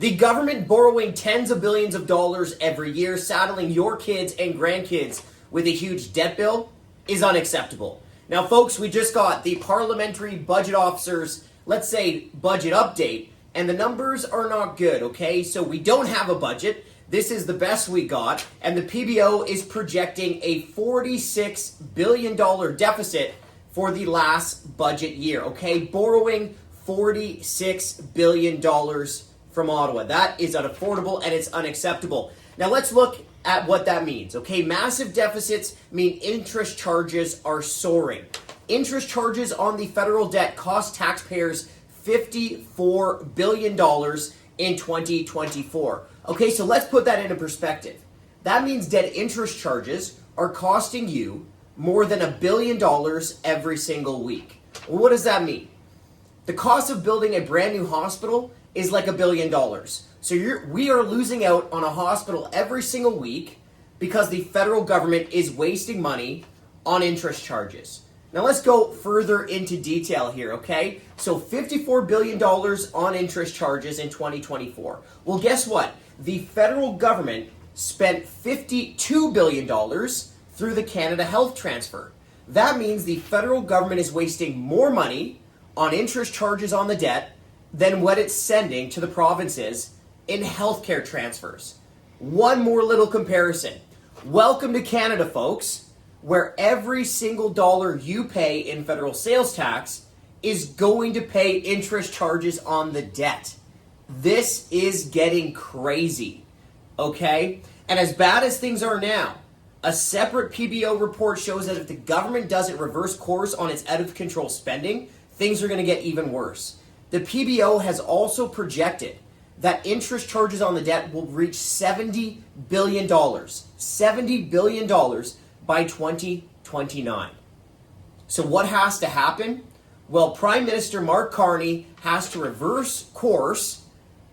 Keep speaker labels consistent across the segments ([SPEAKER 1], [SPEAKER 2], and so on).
[SPEAKER 1] The government borrowing tens of billions of dollars every year, saddling your kids and grandkids with a huge debt bill, is unacceptable. Now, folks, we just got the Parliamentary Budget Officer's, let's say, budget update, and the numbers are not good, okay? So we don't have a budget. This is the best we got, and the PBO is projecting a $46 billion deficit for the last budget year, okay? Borrowing $46 billion from Ottawa. That is unaffordable and it's unacceptable. Now let's look at what that means, okay? Massive deficits mean interest charges are soaring. Interest charges on the federal debt cost taxpayers $54 billion in 2024. Okay, so let's put that into perspective. That means debt interest charges are costing you more than $1 billion every single week. Well, what does that mean? The cost of building a brand new hospital is like $1 billion. So we are losing out on a hospital every single week because the federal government is wasting money on interest charges. Now let's go further into detail here, okay? So $54 billion on interest charges in 2024. Well, guess what? The federal government spent $52 billion through the Canada Health Transfer. That means the federal government is wasting more money on interest charges on the debt than what it's sending to the provinces in healthcare transfers. One more little comparison. Welcome to Canada, folks, where every single dollar you pay in federal sales tax is going to pay interest charges on the debt. This is getting crazy, okay? And as bad as things are now, a separate PBO report shows that if the government doesn't reverse course on its out-of-control spending, things are going to get even worse. The PBO has also projected that interest charges on the debt will reach $70 billion. $70 billion by 2029. So what has to happen? Well, Prime Minister Mark Carney has to reverse course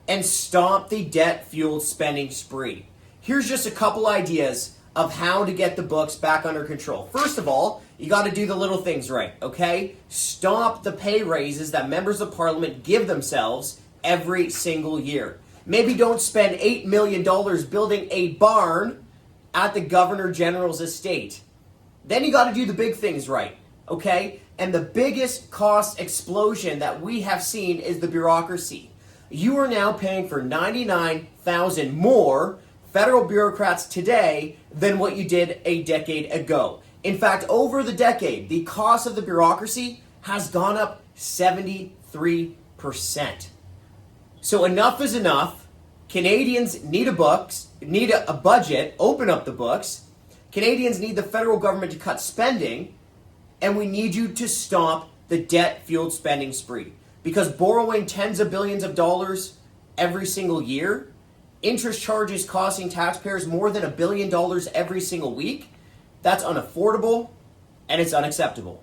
[SPEAKER 1] and stop the debt-fueled spending spree. Here's just a couple ideas of how to get the books back under control. First of all, you got to do the little things right, okay? Stop the pay raises that members of parliament give themselves every single year. Maybe don't spend $8 million building a barn at the Governor General's estate. Then you got to do the big things right, okay? And the biggest cost explosion that we have seen is the bureaucracy. You are now paying for 99,000 more federal bureaucrats today than what you did a decade ago. In fact, over the decade, the cost of the bureaucracy has gone up 73%. So enough is enough. Canadians need a budget, open up the books. Canadians need the federal government to cut spending, and we need you to stop the debt-fueled spending spree. Because borrowing tens of billions of dollars every single year, interest charges costing taxpayers more than $1 billion every single week, that's unaffordable and it's unacceptable.